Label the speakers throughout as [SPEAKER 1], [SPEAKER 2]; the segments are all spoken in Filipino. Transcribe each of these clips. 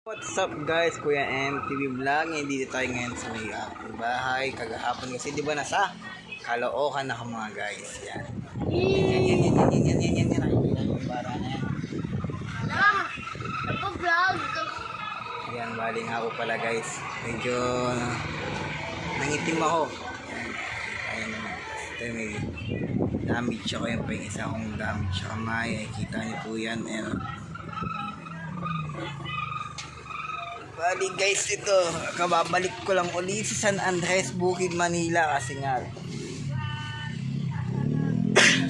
[SPEAKER 1] What's up guys, Kuya MTV Vlog. Ngayon dito tayo ngayon sa may aking bahay. Kagahapon kasi di ba nasa Caloocan ako mga guys. Yan. Yan. Para na yan.
[SPEAKER 2] Nagpo-vlog.
[SPEAKER 1] Yan, bali nga ako pala guys. Medyo nangitim ako. Ayan naman. Ito may damage ako. Yan pa yung isa akong damage sa kamay. Ay, kita niyo po yan. Ayan. Bali guys, ito kababalik ko lang ulit sa San Andres, Bukid, Manila kasi nga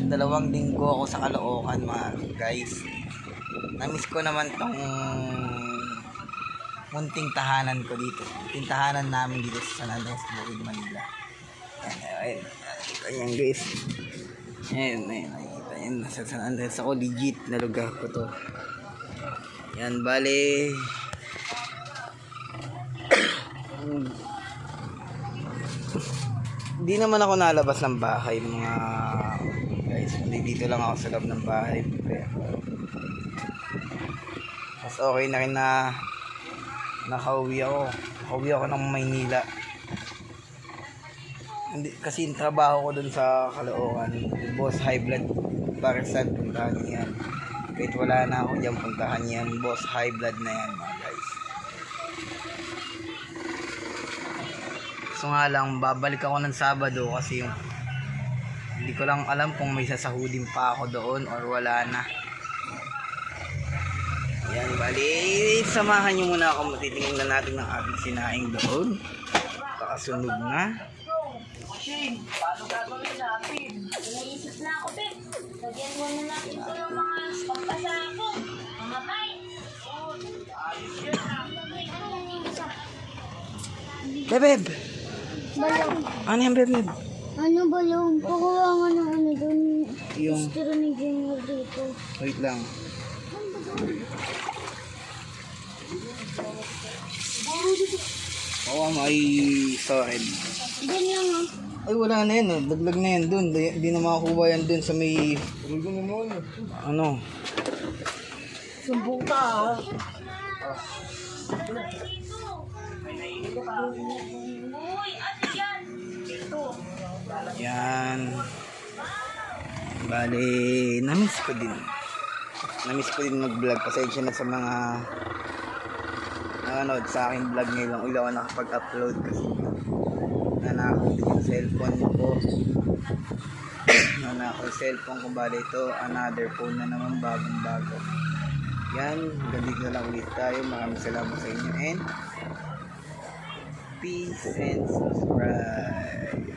[SPEAKER 1] 2 linggo ako sa Caloocan mga guys. Namiss ko naman tong munting tahanan ko dito. Munting tahanan namin dito sa San Andres, Bukid, Manila. Ayan guys. Ayan, sa San Andres ako, legit na lugar ko to. Yan, bali hindi naman ako nalabas ng bahay mga guys, hindi dito lang ako sa loob ng bahay. Mas okay na rin na nakauwi ako ng Maynila. Hindi, kasi yung trabaho ko dun sa Caloocan, boss high blood Parisan, puntahan niyo yan. Kahit wala na ako dyan, puntahan niyo yan, boss high blood na yan mga guys. So nga lang, babalik ako ng Sabado kasi yung hindi ko lang alam kung may sasahudin pa ako doon or wala na. Yan, bali, samahan nyo muna ako, matitingin na natin ng ating sinaing doon. Pakasunog na.
[SPEAKER 2] Shane, paano gagawin natin? Iniisip na ako, Ben. Lagyan mo na natin ito ng mga pampasako. Mga bay. Ayos yan na.
[SPEAKER 1] Bebeb!
[SPEAKER 2] Balong.
[SPEAKER 1] Ano yan, Bebeb?
[SPEAKER 2] Ano balong? Pakuha nga ng ano doon.
[SPEAKER 1] Yung...
[SPEAKER 2] Gusto ni Junior dito.
[SPEAKER 1] Wait lang. Oo, ay sorry.
[SPEAKER 2] Diyan lang ah.
[SPEAKER 1] Ay, wala na yan. Daglag na yan dun. Hindi na makakuha yan dun sa may... Ano?
[SPEAKER 2] Sumbong ka ah. Uy, ano yan? Ito.
[SPEAKER 1] Yan. Bali, namiss ko din mag-vlog. Pasensya na sa mga nanonood sa aking vlog ngayon. Ulit ako nakapag-upload kasi nanakaw din yung cellphone ko. Nanakaw yung cellphone ko. Bali ito, another phone na naman, bagong-bago. Yan, ganito na lang ulit tayo. Maraming salamat sa inyo and peace and subscribe.